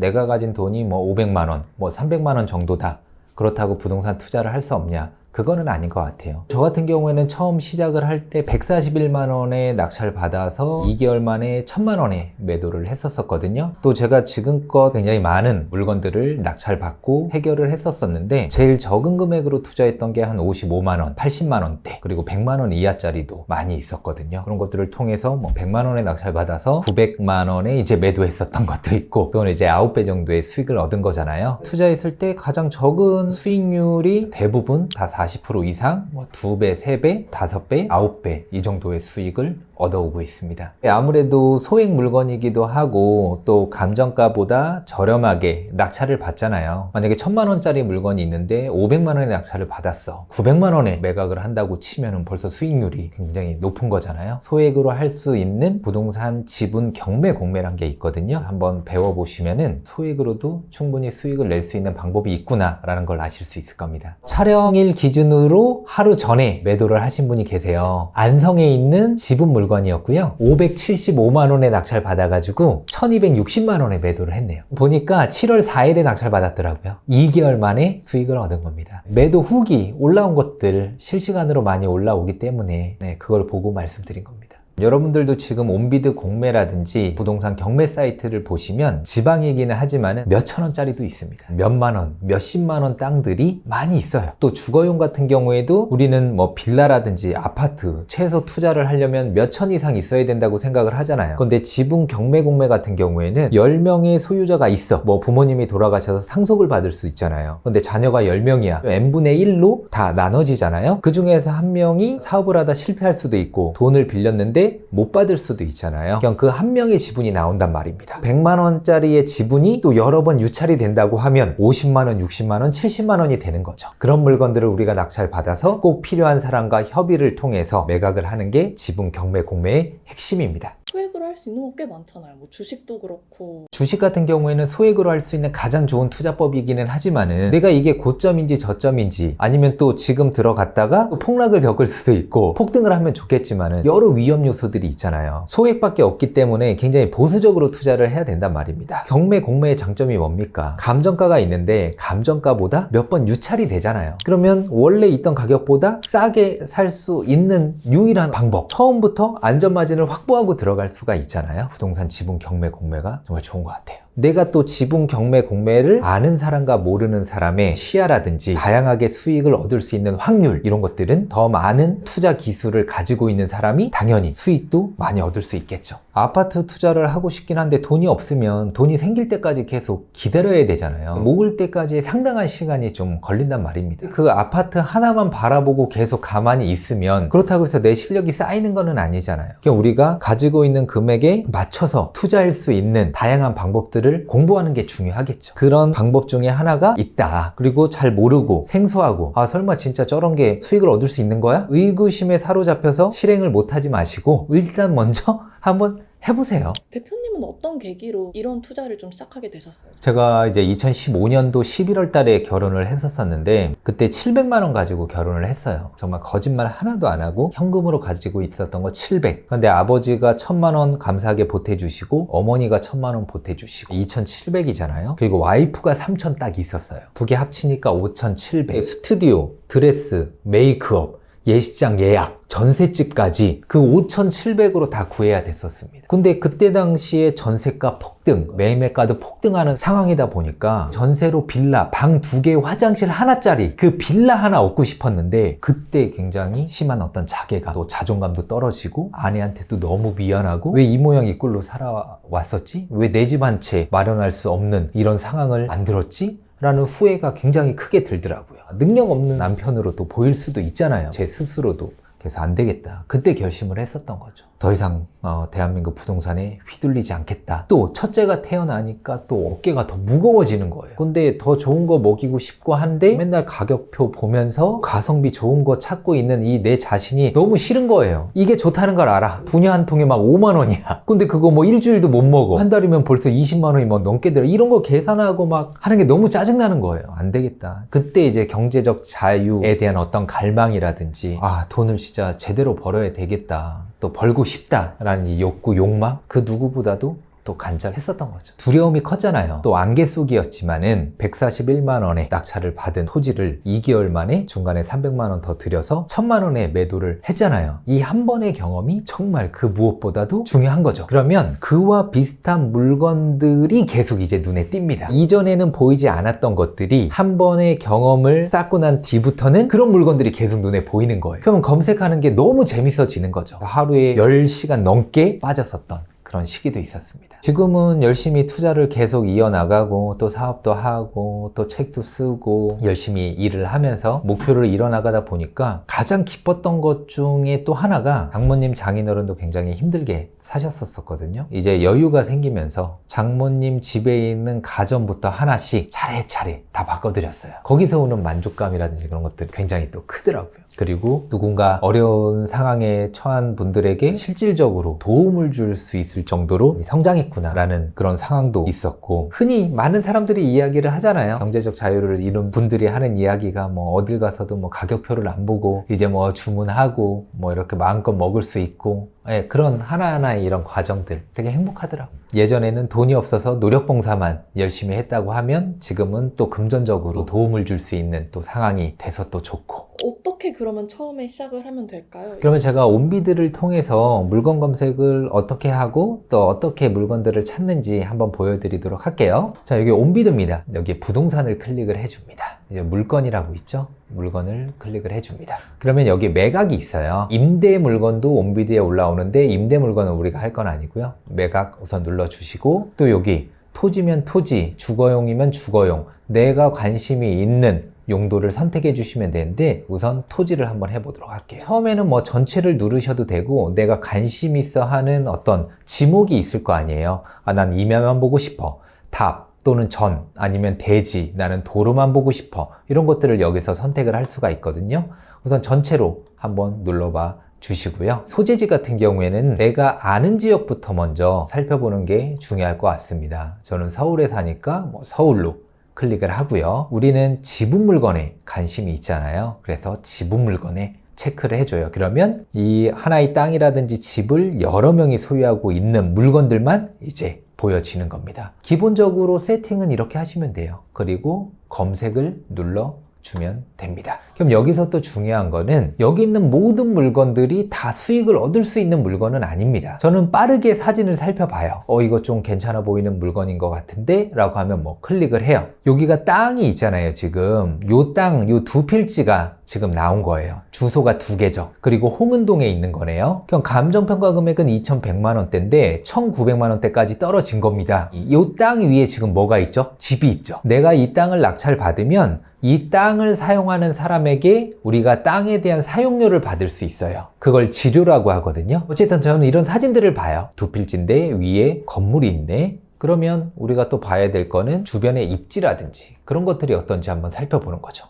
내가 가진 돈이 뭐 500만 원, 뭐 300만 원 정도다. 그렇다고 부동산 투자를 할 수 없냐? 그거는 아닌 것 같아요. 저 같은 경우에는 처음 시작을 할 때 141만 원에 낙찰 받아서 2개월 만에 1000만 원에 매도를 했었거든요. 또 제가 지금껏 굉장히 많은 물건들을 낙찰 받고 해결을 했었는데 제일 적은 금액으로 투자했던 게 한 55만 원, 80만 원대, 그리고 100만 원 이하짜리도 많이 있었거든요. 그런 것들을 통해서 뭐 100만 원에 낙찰 받아서 900만 원에 이제 매도했었던 것도 있고, 그건 이제 9배 정도의 수익을 얻은 거잖아요. 투자했을 때 가장 적은 수익률이 대부분 다 40% 이상, 뭐 2배, 3배, 5배, 9배 이 정도의 수익을 얻어오고 있습니다. 아무래도 소액 물건이기도 하고 또 감정가보다 저렴하게 낙찰을 받잖아요. 만약에 1000만 원짜리 물건이 있는데 500만 원의 낙찰을 받았어. 900만 원에 매각을 한다고 치면은 벌써 수익률이 굉장히 높은 거잖아요. 소액으로 할 수 있는 부동산 지분 경매 공매란 게 있거든요. 한번 배워보시면은 소액으로도 충분히 수익을 낼 수 있는 방법이 있구나 라는 걸 아실 수 있을 겁니다. 촬영일 기준으로 하루 전에 매도를 하신 분이 계세요. 안성에 있는 지분 물건이었고요. 575만 원에 낙찰 받아가지고 1260만 원에 매도를 했네요. 보니까 7월 4일에 낙찰 받았더라고요. 2개월 만에 수익을 얻은 겁니다. 매도 후기 올라온 것들 실시간으로 많이 올라오기 때문에 그걸 보고 말씀드린 겁니다. 여러분들도 지금 온비드 공매라든지 부동산 경매 사이트를 보시면 지방이기는 하지만 몇천 원짜리도 있습니다. 몇만 원, 몇십만 원 땅들이 많이 있어요. 또 주거용 같은 경우에도 우리는 뭐 빌라라든지 아파트 최소 투자를 하려면 몇천 이상 있어야 된다고 생각을 하잖아요. 근데 지분 경매 공매 같은 경우에는 10명의 소유자가 있어. 뭐 부모님이 돌아가셔서 상속을 받을 수 있잖아요. 근데 자녀가 10명이야. n분의 1로 다 나눠지잖아요. 그 중에서 한 명이 사업을 하다 실패할 수도 있고 돈을 빌렸는데 못 받을 수도 있잖아요. 그냥 그 한 명의 지분이 나온단 말입니다. 100만 원짜리의 지분이 또 여러 번 유찰이 된다고 하면 50만 원, 60만 원, 70만 원이 되는 거죠. 그런 물건들을 우리가 낙찰 받아서 꼭 필요한 사람과 협의를 통해서 매각을 하는 게 지분 경매 공매의 핵심입니다. 소액으로 할 수 있는 거 꽤 많잖아요. 뭐 주식도 그렇고. 주식 같은 경우에는 소액으로 할 수 있는 가장 좋은 투자법이기는 하지만은 내가 이게 고점인지 저점인지 아니면 또 지금 들어갔다가 또 폭락을 겪을 수도 있고 폭등을 하면 좋겠지만은 여러 위험 요소들이 있잖아요. 소액밖에 없기 때문에 굉장히 보수적으로 투자를 해야 된단 말입니다. 경매 공매의 장점이 뭡니까? 감정가가 있는데 감정가보다 몇 번 유찰이 되잖아요. 그러면 원래 있던 가격보다 싸게 살 수 있는 유일한 방법, 처음부터 안전마진을 확보하고 들어갈 수가 있잖아요. 부동산 지분 경매 공매가 정말 좋은 것 같아요. 내가 또 지분 경매 공매를 아는 사람과 모르는 사람의 시야라든지 다양하게 수익을 얻을 수 있는 확률, 이런 것들은 더 많은 투자 기술을 가지고 있는 사람이 당연히 수익도 많이 얻을 수 있겠죠. 아파트 투자를 하고 싶긴 한데 돈이 없으면 돈이 생길 때까지 계속 기다려야 되잖아요. 모을 때까지 상당한 시간이 좀 걸린단 말입니다. 그 아파트 하나만 바라보고 계속 가만히 있으면 그렇다고 해서 내 실력이 쌓이는 거는 아니잖아요. 그러니까 우리가 가지고 있는 금액에 맞춰서 투자할 수 있는 다양한 방법들을 공부하는 게 중요하겠죠. 그런 방법 중에 하나가 있다. 그리고 잘 모르고 생소하고 아 설마 진짜 저런 게 수익을 얻을 수 있는 거야? 의구심에 사로잡혀서 실행을 못하지 마시고 일단 먼저 한번 해보세요. 대표님은 어떤 계기로 이런 투자를 좀 시작하게 되셨어요? 제가 이제 2015년도 11월 달에 결혼을 했었는데 그때 700만 원 가지고 결혼을 했어요. 정말 거짓말 하나도 안 하고 현금으로 가지고 있었던 거 700. 근데 아버지가 1000만 원 감사하게 보태주시고 어머니가 1000만 원 보태주시고 2700이잖아요. 그리고 와이프가 3000 딱 있었어요. 두 개 합치니까 5700. 스튜디오, 드레스, 메이크업, 예식장 예약, 전셋집까지 그 5,700으로 다 구해야 됐었습니다. 근데 그때 당시에 전세가 폭등, 매매가도 폭등하는 상황이다 보니까 전세로 빌라, 방 2개, 화장실 하나짜리 그 빌라 하나 얻고 싶었는데 그때 굉장히 심한 어떤 자괴감, 또 자존감도 떨어지고 아내한테도 너무 미안하고 왜 이 모양 이 꼴로 살아왔었지? 왜 내 집 한 채 마련할 수 없는 이런 상황을 만들었지? 라는 후회가 굉장히 크게 들더라고요. 능력 없는 남편으로도 보일 수도 있잖아요. 제 스스로도. 그래서 안 되겠다. 그때 결심을 했었던 거죠. 더 이상 대한민국 부동산에 휘둘리지 않겠다. 또 첫째가 태어나니까 또 어깨가 더 무거워지는 거예요. 근데 더 좋은 거 먹이고 싶고 한데 맨날 가격표 보면서 가성비 좋은 거 찾고 있는 이 내 자신이 너무 싫은 거예요. 이게 좋다는 걸 알아. 분야 한 통에 막 5만 원이야. 근데 그거 뭐 일주일도 못 먹어. 한 달이면 벌써 20만 원이 막 넘게 들어. 이런 거 계산하고 막 하는 게 너무 짜증나는 거예요. 안 되겠다. 그때 이제 경제적 자유에 대한 어떤 갈망이라든지 돈을 진짜 제대로 벌어야 되겠다. 또 벌고 싶다라는 이 욕구, 욕망 그 누구보다도 또 간절했었던 거죠. 두려움이 컸잖아요. 또 안개 속이었지만은 141만 원의 낙찰을 받은 토지를 2개월 만에 중간에 300만 원 더 들여서 1000만 원에 매도를 했잖아요. 이 한 번의 경험이 정말 그 무엇보다도 중요한 거죠. 그러면 그와 비슷한 물건들이 계속 이제 눈에 띕니다. 이전에는 보이지 않았던 것들이 한 번의 경험을 쌓고 난 뒤부터는 그런 물건들이 계속 눈에 보이는 거예요. 그러면 검색하는 게 너무 재밌어지는 거죠. 하루에 10시간 넘게 빠졌었던 그런 시기도 있었습니다. 지금은 열심히 투자를 계속 이어나가고 또 사업도 하고 또 책도 쓰고 열심히 일을 하면서 목표를 이뤄나가다 보니까 가장 기뻤던 것 중에 또 하나가 장모님 장인어른도 굉장히 힘들게 사셨었거든요. 이제 여유가 생기면서 장모님 집에 있는 가전부터 하나씩 차례차례 다 바꿔드렸어요. 거기서 오는 만족감이라든지 그런 것들이 굉장히 또 크더라고요. 그리고 누군가 어려운 상황에 처한 분들에게 실질적으로 도움을 줄 수 있을 정도로 성장했구나라는 그런 상황도 있었고, 흔히 많은 사람들이 이야기를 하잖아요. 경제적 자유를 이룬 분들이 하는 이야기가 뭐 어딜 가서도 뭐 가격표를 안 보고 이제 뭐 주문하고 뭐 이렇게 마음껏 먹을 수 있고, 예, 그런 하나하나의 이런 과정들 되게 행복하더라고요. 예전에는 돈이 없어서 노력봉사만 열심히 했다고 하면 지금은 또 금전적으로 도움을 줄 수 있는 또 상황이 돼서 또 좋고. 어떻게 그러면 처음에 시작을 하면 될까요? 그러면 제가 온비드를 통해서 물건 검색을 어떻게 하고 또 어떻게 물건들을 찾는지 한번 보여드리도록 할게요. 자, 여기 온비드입니다. 여기 부동산을 클릭을 해줍니다. 이제 물건이라고 있죠? 물건을 클릭을 해줍니다. 그러면 여기 매각이 있어요. 임대 물건도 온비드에 올라오는데 임대 물건은 우리가 할 건 아니고요. 매각 우선 눌러주시고, 또 여기 토지면 토지, 주거용이면 주거용, 내가 관심이 있는 용도를 선택해 주시면 되는데 우선 토지를 한번 해보도록 할게요. 처음에는 뭐 전체를 누르셔도 되고, 내가 관심 있어 하는 어떤 지목이 있을 거 아니에요. 아, 난 이면만 보고 싶어. 답 또는 전, 아니면 대지, 나는 도로만 보고 싶어. 이런 것들을 여기서 선택을 할 수가 있거든요. 우선 전체로 한번 눌러봐 주시고요. 소재지 같은 경우에는 내가 아는 지역부터 먼저 살펴보는 게 중요할 것 같습니다. 저는 서울에 사니까 뭐 서울로 클릭을 하고요. 우리는 지분 물건에 관심이 있잖아요. 그래서 지분 물건에 체크를 해줘요. 그러면 이 하나의 땅이라든지 집을 여러 명이 소유하고 있는 물건들만 이제 보여지는 겁니다. 기본적으로 세팅은 이렇게 하시면 돼요. 그리고 검색을 눌러주면 됩니다. 그럼 여기서 또 중요한 거는 여기 있는 모든 물건들이 다 수익을 얻을 수 있는 물건은 아닙니다. 저는 빠르게 사진을 살펴봐요. 이거 좀 괜찮아 보이는 물건인 것 같은데? 라고 하면 뭐 클릭을 해요. 여기가 땅이 있잖아요. 지금 요 땅, 요 두 필지가 지금 나온 거예요. 주소가 2개죠. 그리고 홍은동에 있는 거네요. 그럼 감정평가 금액은 2,100만 원대인데 1,900만 원대까지 떨어진 겁니다. 이 땅 위에 지금 뭐가 있죠? 집이 있죠. 내가 이 땅을 낙찰 받으면 이 땅을 사용하는 사람에게 우리가 땅에 대한 사용료를 받을 수 있어요. 그걸 지료라고 하거든요. 어쨌든 저는 이런 사진들을 봐요. 2필지인데 위에 건물이 있네. 그러면 우리가 또 봐야 될 거는 주변의 입지라든지 그런 것들이 어떤지 한번 살펴보는 거죠.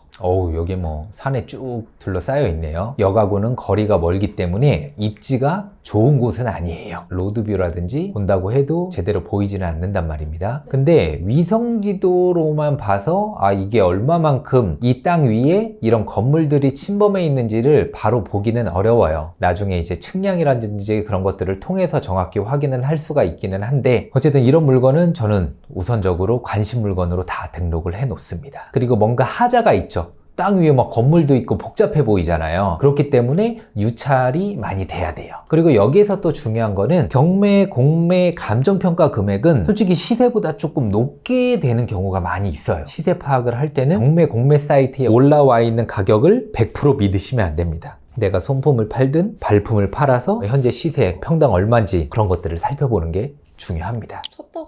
여기 뭐 산에 쭉 둘러싸여 있네요. 여가구는 거리가 멀기 때문에 입지가 좋은 곳은 아니에요. 로드뷰라든지 본다고 해도 제대로 보이지는 않는단 말입니다. 근데 위성지도로만 봐서 이게 얼마만큼 이 땅 위에 이런 건물들이 침범해 있는지를 바로 보기는 어려워요. 나중에 이제 측량이라든지 그런 것들을 통해서 정확히 확인을 할 수가 있기는 한데, 어쨌든 이런 물건은 저는 우선적으로 관심 물건으로 다 등록을 해 놓습니다. 그리고 뭔가 하자가 있죠. 땅 위에 막 건물도 있고 복잡해 보이잖아요. 그렇기 때문에 유찰이 많이 돼야 돼요. 그리고 여기에서 또 중요한 거는 경매, 공매, 감정평가 금액은 솔직히 시세보다 조금 높게 되는 경우가 많이 있어요. 시세 파악을 할 때는 경매, 공매 사이트에 올라와 있는 가격을 100% 믿으시면 안 됩니다. 내가 손품을 팔든 발품을 팔아서 현재 시세, 평당 얼마인지 그런 것들을 살펴보는 게 중요합니다. 샀다가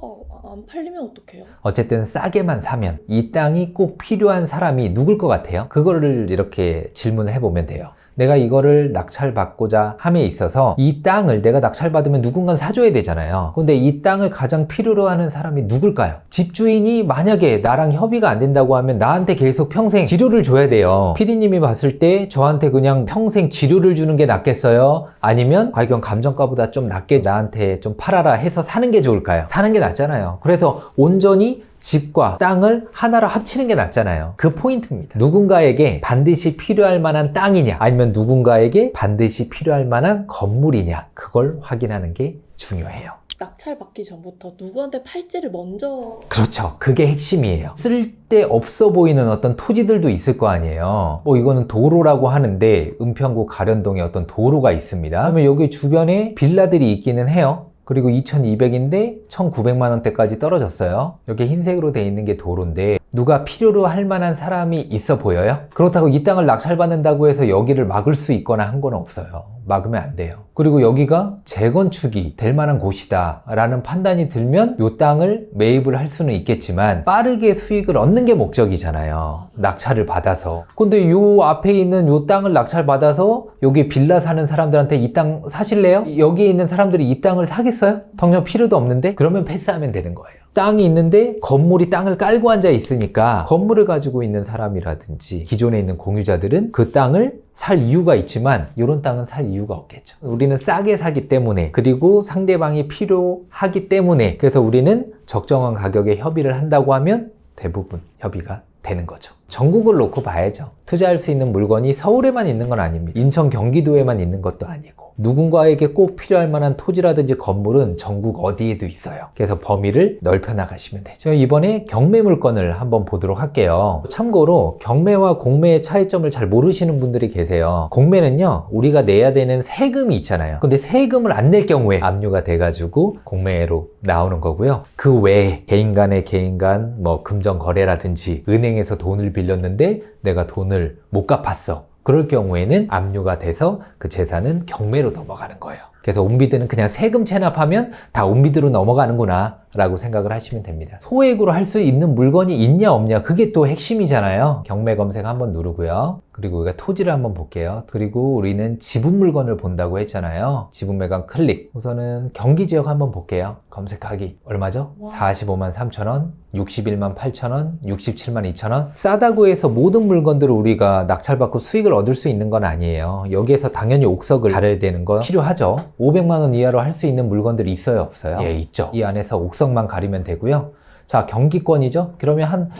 안 팔리면 어떡해요? 어쨌든 싸게만 사면 이 땅이 꼭 필요한 사람이 누굴 것 같아요? 그거를 이렇게 질문을 해보면 돼요. 내가 이거를 낙찰받고자 함에 있어서 이 땅을 내가 낙찰받으면 누군가 사줘야 되잖아요. 근데 이 땅을 가장 필요로 하는 사람이 누굴까요? 집주인이 만약에 나랑 협의가 안 된다고 하면 나한테 계속 평생 지료를 줘야 돼요. PD님이 봤을 때 저한테 그냥 평생 지료를 주는 게 낫겠어요? 아니면 이건 감정가보다 좀 낮게 나한테 좀 팔아라 해서 사는 게 좋을까요? 사는 게 낫잖아요. 그래서 온전히 집과 땅을 하나로 합치는 게 낫잖아요. 그 포인트입니다. 누군가에게 반드시 필요할 만한 땅이냐, 아니면 누군가에게 반드시 필요할 만한 건물이냐, 그걸 확인하는 게 중요해요. 낙찰받기 전부터 누구한테 팔지를 먼저 그렇죠. 그게 핵심이에요. 쓸데 없어 보이는 어떤 토지들도 있을 거 아니에요. 뭐 이거는 도로라고 하는데 은평구 가련동에 어떤 도로가 있습니다. 그러면 여기 주변에 빌라들이 있기는 해요. 그리고 2,200인데 1,900만 원대까지 떨어졌어요. 이렇게 흰색으로 돼 있는 게 도로인데 누가 필요로 할 만한 사람이 있어 보여요? 그렇다고 이 땅을 낙찰받는다고 해서 여기를 막을 수 있거나 한 건 없어요. 막으면 안 돼요. 그리고 여기가 재건축이 될 만한 곳이다 라는 판단이 들면 이 땅을 매입을 할 수는 있겠지만 빠르게 수익을 얻는 게 목적이잖아요. 낙찰을 받아서. 근데 요 앞에 있는 요 땅을 낙찰받아서 여기 빌라 사는 사람들한테 이 땅 사실래요? 여기에 있는 사람들이 이 땅을 사겠어요? 덩령 필요도 없는데? 그러면 패스하면 되는 거예요. 땅이 있는데 건물이 땅을 깔고 앉아 있으니까 건물을 가지고 있는 사람이라든지 기존에 있는 공유자들은 그 땅을 살 이유가 있지만 이런 땅은 살 이유가 없겠죠. 우리는 싸게 사기 때문에 그리고 상대방이 필요하기 때문에 그래서 우리는 적정한 가격에 협의를 한다고 하면 대부분 협의가 되는 거죠. 전국을 놓고 봐야죠. 투자할 수 있는 물건이 서울에만 있는 건 아닙니다. 인천, 경기도에만 있는 것도 아니고 누군가에게 꼭 필요할 만한 토지라든지 건물은 전국 어디에도 있어요. 그래서 범위를 넓혀 나가시면 되죠. 이번에 경매 물건을 한번 보도록 할게요. 참고로 경매와 공매의 차이점을 잘 모르시는 분들이 계세요. 공매는요, 우리가 내야 되는 세금이 있잖아요. 근데 세금을 안 낼 경우에 압류가 돼가지고 공매로 나오는 거고요. 그 외에 개인 간 뭐 금전 거래라든지 은행에서 돈을 빌렸는데 내가 돈을 못 갚았어. 그럴 경우에는 압류가 돼서 그 재산은 경매로 넘어가는 거예요. 그래서 온비드는 그냥 세금 체납하면 다 온비드로 넘어가는구나 라고 생각을 하시면 됩니다. 소액으로 할 수 있는 물건이 있냐 없냐 그게 또 핵심이잖아요. 경매 검색 한번 누르고요. 그리고 우리가 토지를 한번 볼게요. 그리고 우리는 지분 물건을 본다고 했잖아요. 지분 매각 클릭. 우선은 경기 지역 한번 볼게요. 검색하기 얼마죠? 45만 3천 원, 61만 8천 원, 67만 2천 원. 싸다고 해서 모든 물건들을 우리가 낙찰받고 수익을 얻을 수 있는 건 아니에요. 여기에서 당연히 옥석을 가려야 되는 거 필요하죠. 500만 원 이하로 할 수 있는 물건들이 있어요, 없어요? 예, 있죠. 이 안에서 옥석만 가리면 되고요. 자, 경기권이죠? 그러면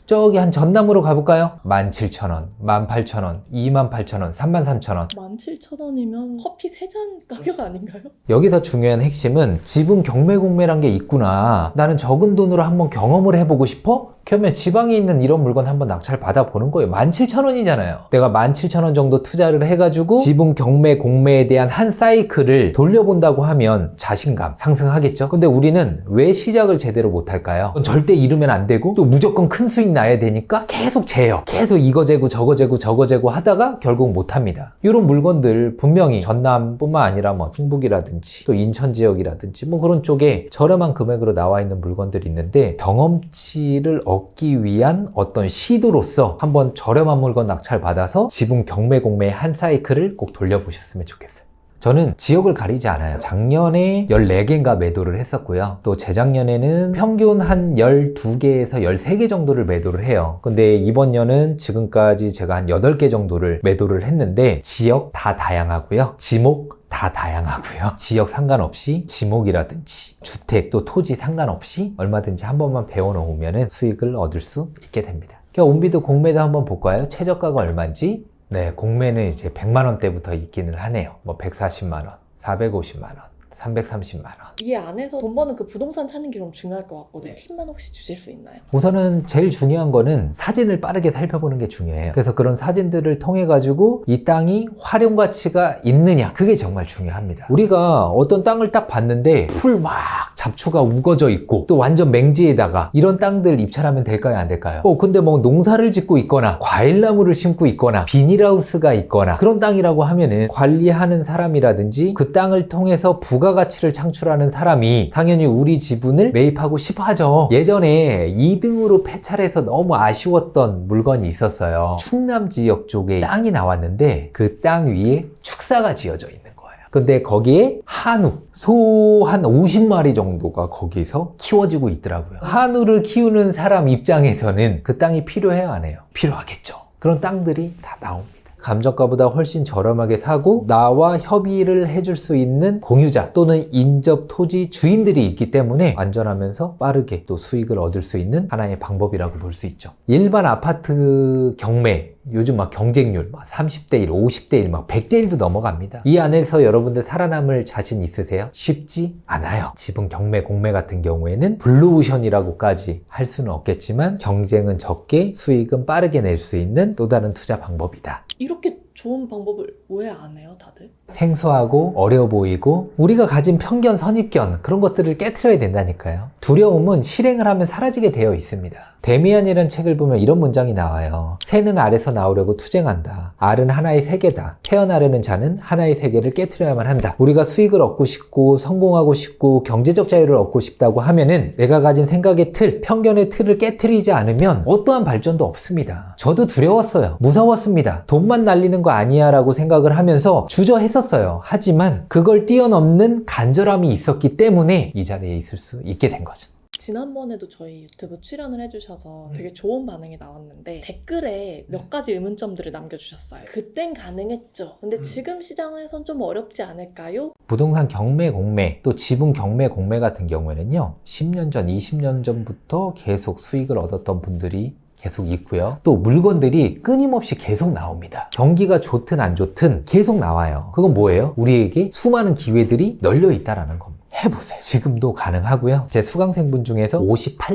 저기 한 전남으로 가볼까요? 17,000원, 18,000원, 28,000원, 33,000원. 17,000원이면 커피 3잔 가격 아닌가요? 여기서 중요한 핵심은 지분 경매 공매란 게 있구나. 나는 적은 돈으로 한번 경험을 해보고 싶어? 그러면 지방에 있는 이런 물건 한번 낙찰 받아보는 거예요. 17,000원이잖아요. 내가 17,000원 정도 투자를 해가지고 지분 경매 공매에 대한 한 사이클을 돌려본다고 하면 자신감 상승하겠죠? 근데 우리는 왜 시작을 제대로 못할까요? 절대 이르면 안 되고 또 무조건 큰 수익 나야 되니까 계속 재요. 계속 이거 재고 저거 재고 저거 재고 하다가 결국 못합니다. 이런 물건들 분명히 전남뿐만 아니라 뭐 충북이라든지 또 인천 지역이라든지 뭐 그런 쪽에 저렴한 금액으로 나와 있는 물건들이 있는데 경험치를 얻기 위한 어떤 시도로서 한번 저렴한 물건 낙찰 받아서 지분 경매 공매의 한 사이클을 꼭 돌려보셨으면 좋겠어요. 저는 지역을 가리지 않아요. 작년에 14개인가 매도를 했었고요. 또 재작년에는 평균 한 12개에서 13개 정도를 매도를 해요. 근데 이번 년은 지금까지 제가 한 8개 정도를 매도를 했는데 지역 다 다양하고요. 지목 다 다양하고요. 지역 상관없이 지목이라든지 주택 또 토지 상관없이 얼마든지 한 번만 배워놓으면 수익을 얻을 수 있게 됩니다. 온비드 공매도 한번 볼까요? 최저가가 얼마인지? 네, 공매는 이제 100만 원대부터 있기는 하네요. 뭐 140만 원, 450만 원, 330만 원. 이 안에서 돈 버는 그 부동산 찾는 게 좀 중요할 것 같거든요. 팁만 혹시 주실 수 있나요? 우선은 제일 중요한 거는 사진을 빠르게 살펴보는 게 중요해요. 그래서 그런 사진들을 통해 가지고 이 땅이 활용 가치가 있느냐, 그게 정말 중요합니다. 우리가 어떤 땅을 딱 봤는데 풀 막 잡초가 우거져 있고 또 완전 맹지에다가 이런 땅들 입찰하면 될까요, 안 될까요? 근데 뭐 농사를 짓고 있거나 과일나무를 심고 있거나 비닐하우스가 있거나 그런 땅이라고 하면은 관리하는 사람이라든지 그 땅을 통해서 부가가치를 창출하는 사람이 당연히 우리 지분을 매입하고 싶어 하죠. 예전에 2등으로 폐찰해서 너무 아쉬웠던 물건이 있었어요. 충남 지역 쪽에 땅이 나왔는데 그 땅 위에 축사가 지어져 있는 거예요. 근데 거기에 한우, 소 한 50마리 정도가 거기서 키워지고 있더라고요. 한우를 키우는 사람 입장에서는 그 땅이 필요해요, 안 해요? 필요하겠죠. 그런 땅들이 다 나옵니다. 감정가보다 훨씬 저렴하게 사고 나와 협의를 해줄 수 있는 공유자 또는 인접 토지 주인들이 있기 때문에 안전하면서 빠르게 또 수익을 얻을 수 있는 하나의 방법이라고 볼 수 있죠. 일반 아파트 경매 요즘 막 경쟁률 막 30대 1, 50대 1, 막 100대 1도 넘어갑니다. 이 안에서 여러분들 살아남을 자신 있으세요? 쉽지 않아요. 지분 경매, 공매 같은 경우에는 블루오션이라고까지 할 수는 없겠지만 경쟁은 적게 수익은 빠르게 낼 수 있는 또 다른 투자 방법이다. 이렇게 좋은 방법을 왜 안 해요, 다들? 생소하고 어려워 보이고 우리가 가진 편견, 선입견 그런 것들을 깨트려야 된다니까요. 두려움은 실행을 하면 사라지게 되어 있습니다. 데미안이라는 책을 보면 이런 문장이 나와요. 새는 알에서 나오려고 투쟁한다. 알은 하나의 세계다. 태어나려는 자는 하나의 세계를 깨트려야만 한다. 우리가 수익을 얻고 싶고 성공하고 싶고 경제적 자유를 얻고 싶다고 하면은 내가 가진 생각의 틀, 편견의 틀을 깨트리지 않으면 어떠한 발전도 없습니다. 저도 두려웠어요. 무서웠습니다. 돈만 날리는 거 아니야 라고 생각을 하면서 주저했었어요. 하지만 그걸 뛰어넘는 간절함이 있었기 때문에 이 자리에 있을 수 있게 된 거죠. 지난번에도 저희 유튜브 출연을 해주셔서 되게 좋은 반응이 나왔는데 댓글에 몇 가지 의문점들을 남겨주셨어요. 그땐 가능했죠. 근데 지금 시장에선 좀 어렵지 않을까요? 부동산 경매, 공매, 또 지분 경매, 공매 같은 경우에는요. 10년 전, 20년 전부터 계속 수익을 얻었던 분들이 계속 있고요. 또 물건들이 끊임없이 계속 나옵니다. 경기가 좋든 안 좋든 계속 나와요. 그건 뭐예요? 우리에게 수많은 기회들이 널려 있다라는 겁니다. 해보세요. 지금도 가능하고요. 제 수강생분 중에서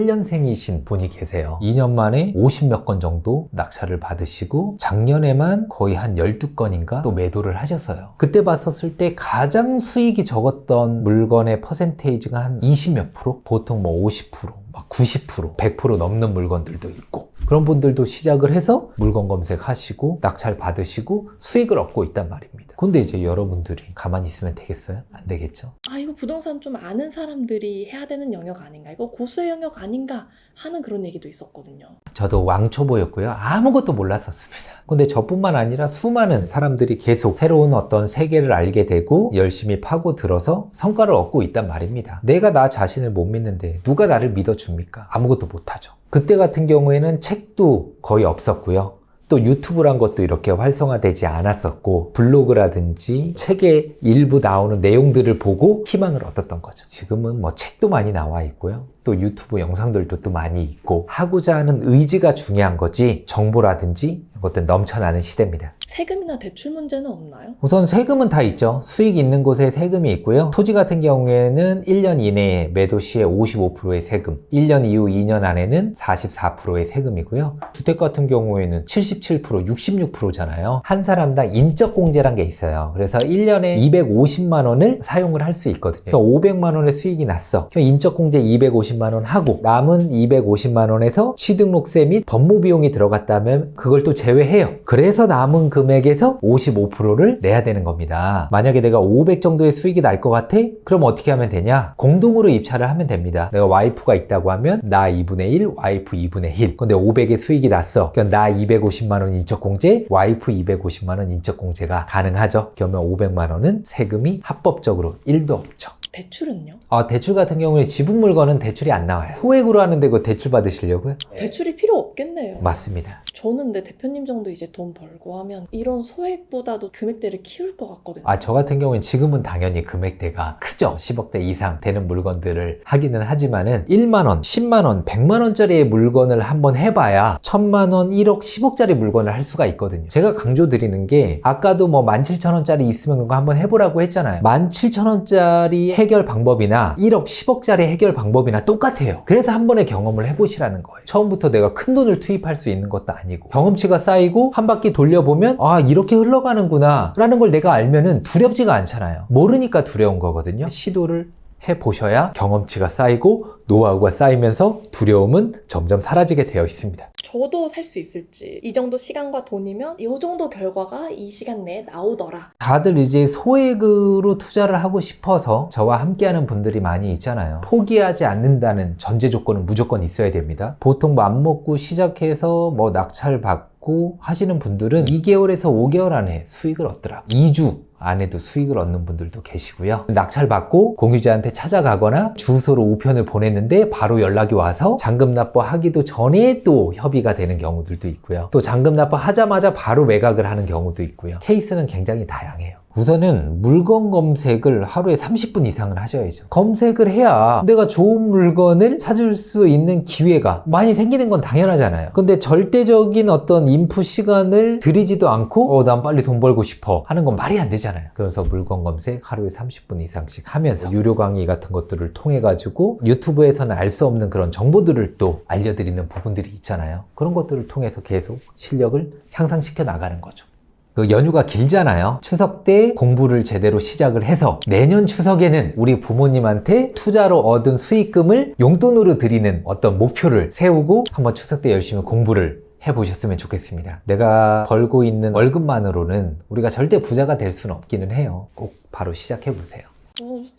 58년생이신 분이 계세요. 2년 만에 50몇 건 정도 낙찰을 받으시고 작년에만 거의 한 12건인가 또 매도를 하셨어요. 그때 봤었을 때 가장 수익이 적었던 물건의 퍼센테이지가 한 20몇 프로? 보통 뭐 50%, 막 90%, 100% 넘는 물건들도 있고 그런 분들도 시작을 해서 물건 검색하시고 낙찰 받으시고 수익을 얻고 있단 말입니다. 근데 이제 여러분들이 가만히 있으면 되겠어요? 안 되겠죠? 아, 이거 부동산 좀 아는 사람들이 해야 되는 영역 아닌가? 이거 고수의 영역 아닌가? 하는 그런 얘기도 있었거든요. 저도 왕초보였고요. 아무것도 몰랐었습니다. 근데 저뿐만 아니라 수많은 사람들이 계속 새로운 어떤 세계를 알게 되고 열심히 파고들어서 성과를 얻고 있단 말입니다. 내가 나 자신을 못 믿는데 누가 나를 믿어줍니까? 아무것도 못하죠. 그때 같은 경우에는 책도 거의 없었고요. 또 유튜브란 것도 이렇게 활성화되지 않았었고 블로그라든지 책에 일부 나오는 내용들을 보고 희망을 얻었던 거죠. 지금은 뭐 책도 많이 나와 있고요. 또 유튜브 영상들도 또 많이 있고 하고자 하는 의지가 중요한 거지 정보라든지 이것들 넘쳐나는 시대입니다. 세금이나 대출 문제는 없나요? 우선 세금은 다 있죠. 수익 있는 곳에 세금이 있고요. 토지 같은 경우에는 1년 이내에 매도 시에 55%의 세금, 1년 이후 2년 안에는 44%의 세금이고요. 주택 같은 경우에는 77%, 66%잖아요. 한 사람당 인적공제란 게 있어요. 그래서 1년에 250만 원을 사용을 할 수 있거든요. 그러니까 500만 원의 수익이 났어. 인적공제 250만 원 하고 남은 250만 원에서 취등록세 및 법무 비용이 들어갔다면 그걸 또 제외해요. 그래서 남은 금액에서 55%를 내야 되는 겁니다. 만약에 내가 500 정도의 수익이 날 것 같아? 그럼 어떻게 하면 되냐? 공동으로 입찰을 하면 됩니다. 내가 와이프가 있다고 하면 나 2분의 1, 와이프 2분의 1. 근데 500의 수익이 났어. 그러니까 나 250만 원 인적공제, 와이프 250만 원 인적공제가 가능하죠. 그러면 500만 원은 세금이 합법적으로 1도 없죠. 대출은요? 대출 같은 경우에 지분 물건은 대출이 안 나와요. 소액으로 하는데 그 대출 받으시려고요? 대출이 필요 없겠네요. 맞습니다. 저는 근데 대표님 정도 이제 돈 벌고 하면 이런 소액보다도 금액대를 키울 것 같거든요. 저 같은 경우는 지금은 당연히 금액대가 크죠. 10억대 이상 되는 물건들을 하기는 하지만은 1만원, 10만원, 100만원짜리의 물건을 한번 해봐야 1000만원, 1억, 10억짜리 물건을 할 수가 있거든요. 제가 강조드리는 게 아까도 뭐 17,000원짜리 있으면 그거 한번 해보라고 했잖아요. 17,000원짜리 해결 방법이나 1억, 10억짜리 해결 방법이나 똑같아요. 그래서 한 번의 경험을 해보시라는 거예요. 처음부터 내가 큰 돈을 투입할 수 있는 것도 아니고 경험치가 쌓이고 한 바퀴 돌려보면 이렇게 흘러가는구나 라는 걸 내가 알면은 두렵지가 않잖아요. 모르니까 두려운 거거든요. 시도를 해보셔야 경험치가 쌓이고 노하우가 쌓이면서 두려움은 점점 사라지게 되어 있습니다. 저도 살 수 있을지, 이 정도 시간과 돈이면 이 정도 결과가 이 시간 내에 나오더라. 다들 이제 소액으로 투자를 하고 싶어서 저와 함께하는 분들이 많이 있잖아요. 포기하지 않는다는 전제 조건은 무조건 있어야 됩니다. 보통 맘먹고 시작해서 뭐 낙찰 받고 하시는 분들은 2개월에서 5개월 안에 수익을 얻더라. 2주 안에도 수익을 얻는 분들도 계시고요. 낙찰 받고 공유자한테 찾아가거나 주소로 우편을 보냈는데 바로 연락이 와서 잔금 납부하기도 전에 또 협의가 되는 경우들도 있고요. 또 잔금 납부하자마자 바로 매각을 하는 경우도 있고요. 케이스는 굉장히 다양해요. 우선은 물건 검색을 하루에 30분 이상을 하셔야죠. 검색을 해야 내가 좋은 물건을 찾을 수 있는 기회가 많이 생기는 건 당연하잖아요. 근데 절대적인 어떤 인풋 시간을 들이지도 않고 난 빨리 돈 벌고 싶어 하는 건 말이 안 되잖아요. 그래서 물건 검색 하루에 30분 이상씩 하면서 유료 강의 같은 것들을 통해 가지고 유튜브에서는 알 수 없는 그런 정보들을 또 알려드리는 부분들이 있잖아요. 그런 것들을 통해서 계속 실력을 향상시켜 나가는 거죠. 그 연휴가 길잖아요. 추석 때 공부를 제대로 시작을 해서 내년 추석에는 우리 부모님한테 투자로 얻은 수익금을 용돈으로 드리는 어떤 목표를 세우고 한번 추석 때 열심히 공부를 해보셨으면 좋겠습니다. 내가 벌고 있는 월급만으로는 우리가 절대 부자가 될 수는 없기는 해요. 꼭 바로 시작해보세요.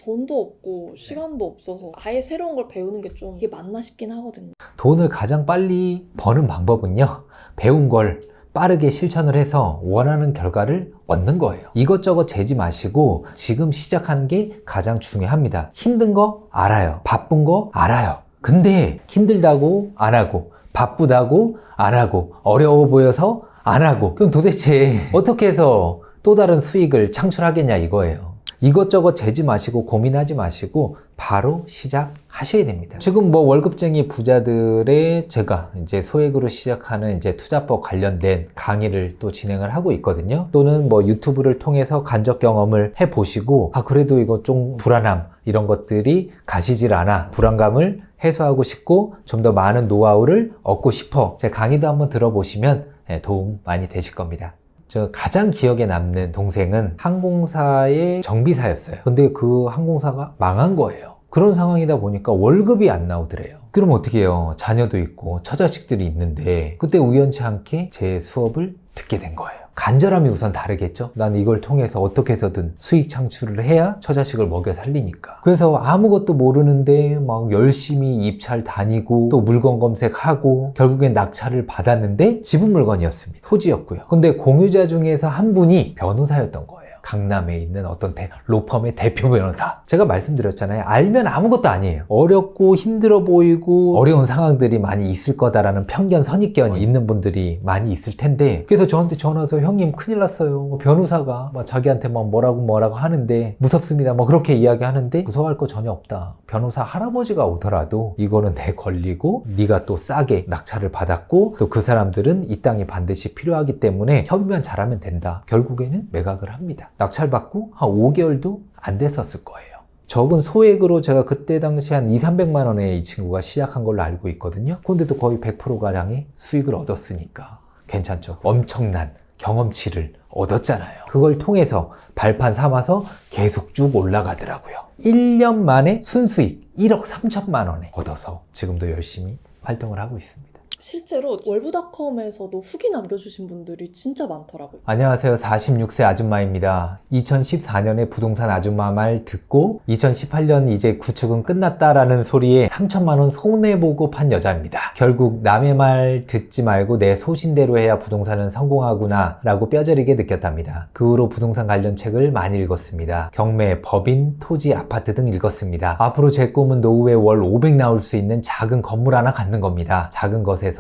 돈도 없고 시간도 없어서 아예 새로운 걸 배우는 게 좀 이게 맞나 싶긴 하거든요. 돈을 가장 빨리 버는 방법은요, 배운 걸 빠르게 실천을 해서 원하는 결과를 얻는 거예요. 이것저것 재지 마시고 지금 시작하는 게 가장 중요합니다. 힘든 거 알아요. 바쁜 거 알아요. 근데 힘들다고 안 하고 바쁘다고 안 하고 어려워 보여서 안 하고 그럼 도대체 어떻게 해서 또 다른 수익을 창출하겠냐 이거예요. 이것저것 재지 마시고 고민하지 마시고 바로 시작하셔야 됩니다. 지금 뭐 월급쟁이 부자들의 제가 이제 소액으로 시작하는 이제 투자법 관련된 강의를 또 진행을 하고 있거든요. 또는 뭐 유튜브를 통해서 간접 경험을 해보시고 그래도 이거 좀 불안함 이런 것들이 가시질 않아 불안감을 해소하고 싶고 좀 더 많은 노하우를 얻고 싶어 제 강의도 한번 들어보시면 도움 많이 되실 겁니다. 저 가장 기억에 남는 동생은 항공사의 정비사였어요. 근데 그 항공사가 망한 거예요. 그런 상황이다 보니까 월급이 안 나오더래요. 그럼 어떻게 해요? 자녀도 있고 처자식들이 있는데 그때 우연치 않게 제 수업을 듣게 된 거예요. 간절함이 우선 다르겠죠? 난 이걸 통해서 어떻게 해서든 수익 창출을 해야 처자식을 먹여 살리니까. 그래서 아무것도 모르는데 막 열심히 입찰 다니고 또 물건 검색하고 결국엔 낙찰을 받았는데 집은 물건이었습니다. 토지였고요. 근데 공유자 중에서 한 분이 변호사였던 거예요. 강남에 있는 어떤 로펌의 대표 변호사. 제가 말씀드렸잖아요. 알면 아무것도 아니에요. 어렵고 힘들어 보이고 어려운 상황들이 많이 있을 거다라는 편견, 선입견이 있는 분들이 많이 있을 텐데 그래서 저한테 전화 와서 형님 큰일 났어요. 변호사가 자기한테 뭐라고 하는데 무섭습니다. 그렇게 이야기하는데 무서워할 거 전혀 없다. 변호사 할아버지가 오더라도 이거는 내 권리고 네가 또 싸게 낙찰을 받았고 또 그 사람들은 이 땅이 반드시 필요하기 때문에 협의만 잘하면 된다. 결국에는 매각을 합니다. 낙찰받고 한 5개월도 안 됐었을 거예요. 적은 소액으로 제가 그때 당시 한 200~300만 원에 이 친구가 시작한 걸로 알고 있거든요. 근데도 거의 100%가량의 수익을 얻었으니까 괜찮죠. 엄청난 경험치를 얻었잖아요. 그걸 통해서 발판 삼아서 계속 쭉 올라가더라고요. 1년 만에 순수익 1억 3천만 원에 얻어서 지금도 열심히 활동을 하고 있습니다. 실제로 월부닷컴에서도 후기 남겨주신 분들이 진짜 많더라고요. 안녕하세요. 46세 아줌마입니다. 2014년에 부동산 아줌마 말 듣고 2018년 이제 구축은 끝났다라는 소리에 3천만 원 손해보고 판 여자입니다. 결국 남의 말 듣지 말고 내 소신대로 해야 부동산은 성공하구나 라고 뼈저리게 느꼈답니다. 그 후로 부동산 관련 책을 많이 읽었습니다. 경매, 법인, 토지, 아파트 등 읽었습니다. 앞으로 제 꿈은 노후에 월 500 나올 수 있는 작은 건물 하나 갖는 겁니다. 작은 것에서부터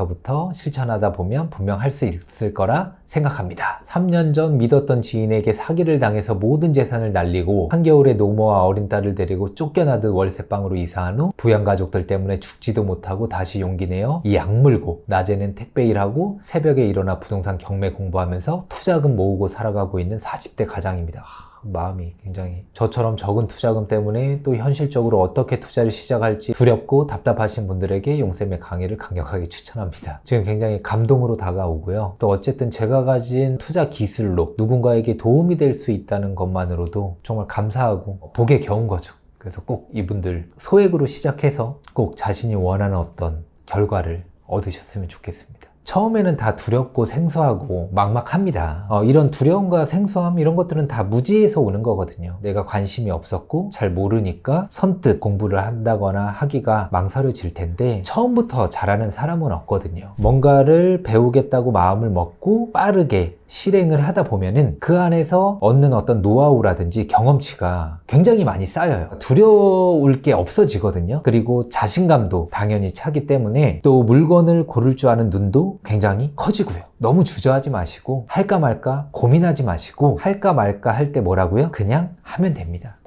실천하다 보면 분명 할 수 있을 거라 생각합니다. 3년 전 믿었던 지인에게 사기를 당해서 모든 재산을 날리고 한겨울에 노모와 어린 딸을 데리고 쫓겨나듯 월세방으로 이사한 후 부양가족들 때문에 죽지도 못하고 다시 용기 내어 이 악물고 낮에는 택배 일하고 새벽에 일어나 부동산 경매 공부하면서 투자금 모으고 살아가고 있는 40대 가장입니다. 마음이 굉장히 저처럼 적은 투자금 때문에 또 현실적으로 어떻게 투자를 시작할지 두렵고 답답하신 분들에게 용쌤의 강의를 강력하게 추천합니다. 지금 굉장히 감동으로 다가오고요. 또 어쨌든 제가 가진 투자 기술로 누군가에게 도움이 될 수 있다는 것만으로도 정말 감사하고 복에 겨운 거죠. 그래서 꼭 이분들 소액으로 시작해서 꼭 자신이 원하는 어떤 결과를 얻으셨으면 좋겠습니다. 처음에는 다 두렵고 생소하고 막막합니다. 이런 두려움과 생소함 이런 것들은 다 무지에서 오는 거거든요. 내가 관심이 없었고 잘 모르니까 선뜻 공부를 한다거나 하기가 망설여질 텐데 처음부터 잘하는 사람은 없거든요. 뭔가를 배우겠다고 마음을 먹고 빠르게 실행을 하다 보면은 그 안에서 얻는 어떤 노하우라든지 경험치가 굉장히 많이 쌓여요. 두려울 게 없어지거든요. 그리고 자신감도 당연히 차기 때문에 또 물건을 고를 줄 아는 눈도 확률도 굉장히 커지고요. 너무 주저하지 마시고 할까 말까 고민하지 마시고 할까 말까 할 때 뭐라고요? 그냥 하면 됩니다.